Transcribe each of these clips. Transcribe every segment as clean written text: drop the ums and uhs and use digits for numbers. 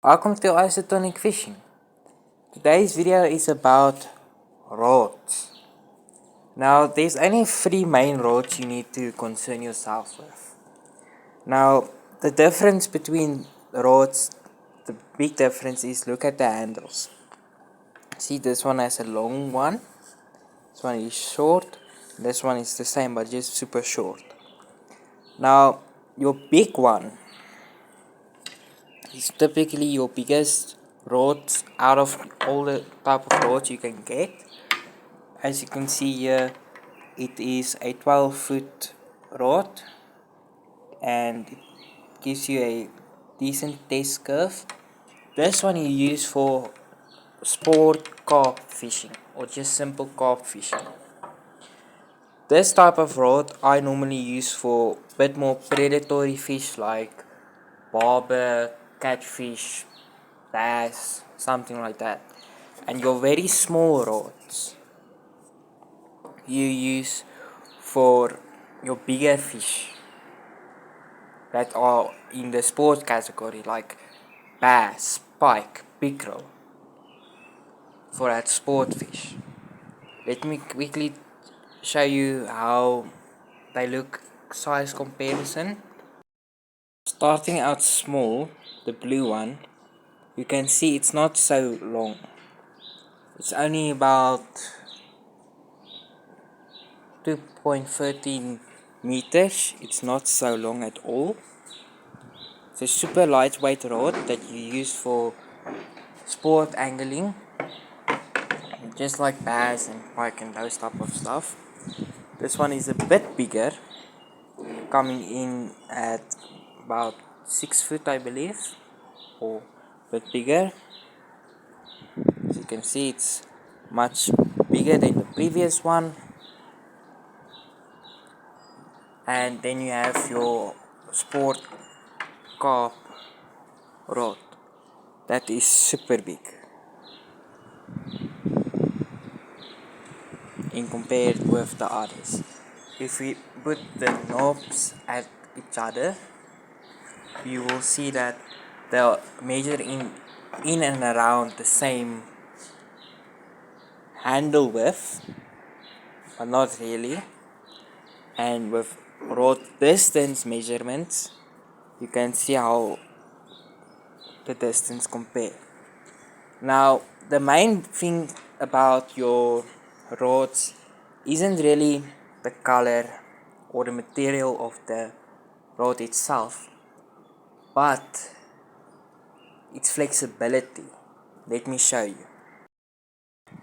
Welcome to Isotonic Fishing. Today's video is about rods. Now, there's only three main rods you need to concern yourself with. Now, the difference between rods, the big difference is look at the handles. See, this one has a long one, this one is short, this one is the same but just super short. Now, your big one is typically your biggest rods out of all the type of rods you can get. As you can see here, it is a 12-foot rod and it gives you a decent test curve. This one you use for sport carp fishing or just simple carp fishing. This type of rod I normally use for a bit more predatory fish like barber, catfish, bass, something like that. And your very small rods you use for your bigger fish that are in the sport category like bass, pike, pickerel for that sport fish. Let me quickly show you how they look size comparison. Starting out small, the blue one, you can see it's not so long. It's only about 2.13 meters. It's not so long at all. It's a super lightweight rod that you use for sport angling, just like bass and pike and those type of stuff. This one is a bit bigger, coming in at about 6 foot, I believe, or a bit bigger. As you can see, it's much bigger than the previous one. And then you have your sport carp rod that is super big in compared with the others. If we put the knobs at each other, you will see that they'll measure in and around the same handle width, but not really. And with rod distance measurements, you can see how the distance compare. Now, the main thing about your rods isn't really the color or the material of the rod itself, but its flexibility. Let me show you.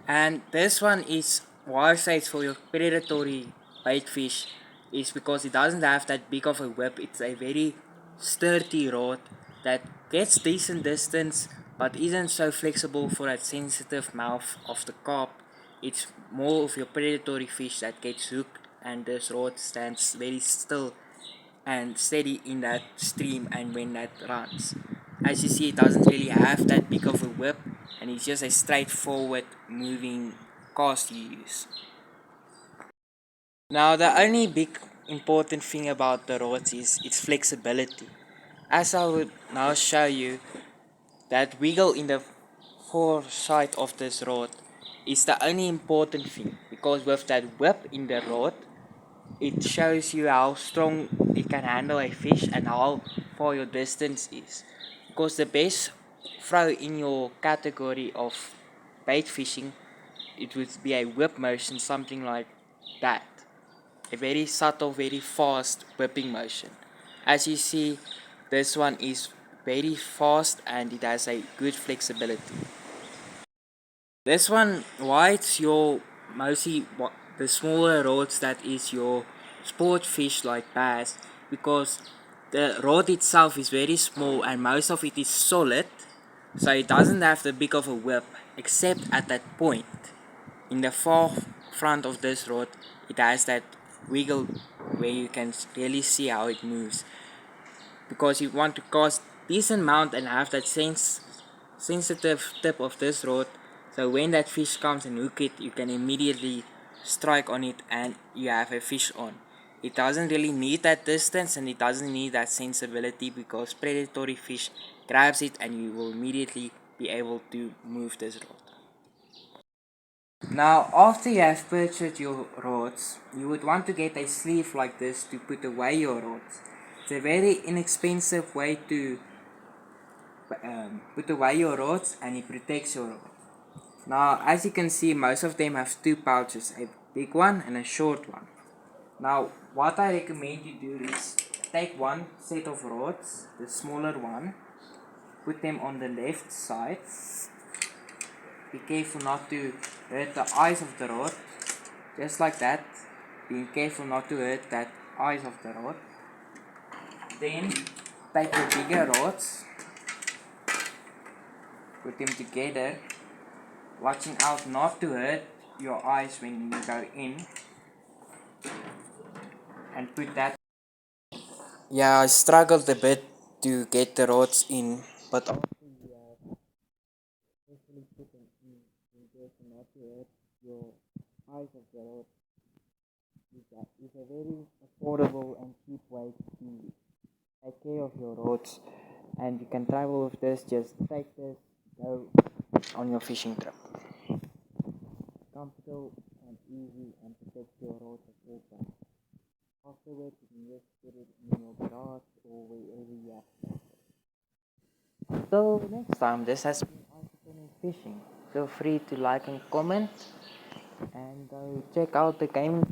And this one is why I say it's for your predatory bait fish is because it doesn't have that big of a whip. It's a very sturdy rod that gets decent distance but isn't so flexible for that sensitive mouth of the carp. It's more of your predatory fish that gets hooked, and this rod stands very still and steady in that stream and when that runs. As you see, it doesn't really have that big of a whip and it's just a straightforward moving cast you use. Now, the only big important thing about the rods is its flexibility. As I would now show you, that wiggle in the foresight of this rod is the only important thing, because with that whip in the rod, it shows you how strong it can handle a fish and how far your distance is. Because the best throw in your category of bait fishing, it would be a whip motion, something like that. A very subtle, very fast whipping motion. As you see, this one is very fast and it has a good flexibility. This one, why it's your mostly the smaller rods that is your sport fish like bass, because the rod itself is very small and most of it is solid, so it doesn't have the big of a whip except at that point. In the far front of this rod, it has that wiggle where you can really see how it moves, because you want to cast decent mount and have that sensitive tip of this rod, so when that fish comes and hook it, you can immediately strike on it and you have a fish on. It doesn't really need that distance and it doesn't need that sensibility because predatory fish grabs it and you will immediately be able to move this rod. Now, after you have purchased your rods, you would want to get a sleeve like this to put away your rods. It's a very inexpensive way to put away your rods, and it protects your rod. Now, as you can see, most of them have two pouches, a big one and a short one. Now, what I recommend you do is take one set of rods, the smaller one, put them on the left side. Be careful not to hurt the eyes of the rod, just like that. Being careful not to hurt that eyes of the rod. Then take your bigger rods, put them together, watching out not to hurt your eyes when you go in, and put that. Yeah, I struggled a bit to get the rods in, but after you have carefully put them in, be careful not to hurt your eyes of the rod. It's a very affordable and cheap way to take care of your rods, and you can travel with this. Just take this, go on your fishing trip. Comfortable and easy, and protect your rods at all times. Afterwards, you can just put it in your garage or wherever you have. So next time, this has been Entrepreneur Fishing. Feel free to like and comment, and go check out the gaming